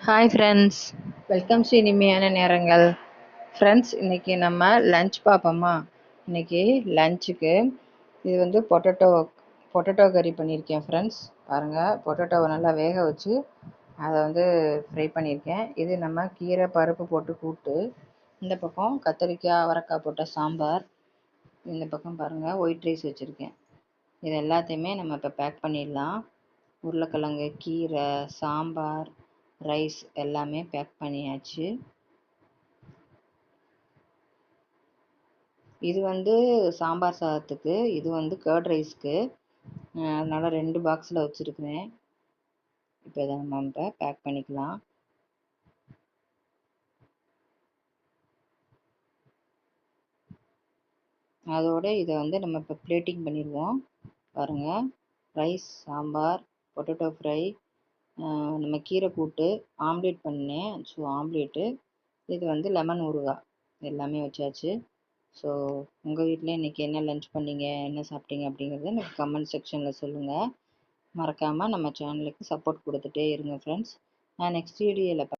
Hi friends, welcome to இனிமையான நேரங்கள். Friends, இன்றைக்கி நம்ம லஞ்ச் பார்ப்போமா? இன்றைக்கி லஞ்சுக்கு இது வந்து பொட்டேட்டோ கறி பண்ணியிருக்கேன் ஃப்ரெண்ட்ஸ். பாருங்கள், பொட்டேட்டோவை நல்லா வேக வச்சு அதை வந்து ஃப்ரை பண்ணியிருக்கேன். இது நம்ம கீரை பருப்பு போட்டு கூட்டு. இந்த பக்கம் கத்திரிக்காய் அவரைக்காய் போட்ட சாம்பார். இந்த பக்கம் பாருங்கள், ஒயிட் ரைஸ் வச்சுருக்கேன். இது எல்லாத்தையுமே நம்ம இப்போ பேக் பண்ணிடலாம். உருளைக்கிழங்கு, கீரை, சாம்பார், ரைஸ் எல்லாமே பேக் பண்ணியாச்சு. இது வந்து சாம்பார் சாதத்துக்கு, இது வந்து கர்ட் ரைஸ்க்கு. அதனால் 2 பாக்ஸில் வச்சுருக்கிறேன். இப்போ இதை நம்ம பேக் பண்ணிக்கலாம். அதோட இதை வந்து நம்ம இப்போ பிளேட்டிங் பண்ணிடுவோம். பாருங்கள், ரைஸ், சாம்பார், பொட்டேட்டோ ஃப்ரை, நம்ம கீரை கூட்டு, ஆம்லேட் பண்ணேன். ஸோ ஆம்லேட்டு, இது வந்து லெமன் ஊறுகாய் எல்லாமே வச்சாச்சு. ஸோ உங்கள் வீட்டில் இன்றைக்கி என்ன லன்ச் பண்ணீங்க, என்ன சாப்பிட்டீங்க அப்படிங்கிறத எனக்கு கமெண்ட் செக்ஷனில் சொல்லுங்கள். மறக்காமல் நம்ம சேனலுக்கு சப்போர்ட் கொடுத்துட்டே இருங்க ஃப்ரெண்ட்ஸ். நான் நெக்ஸ்ட் வீடியோவில்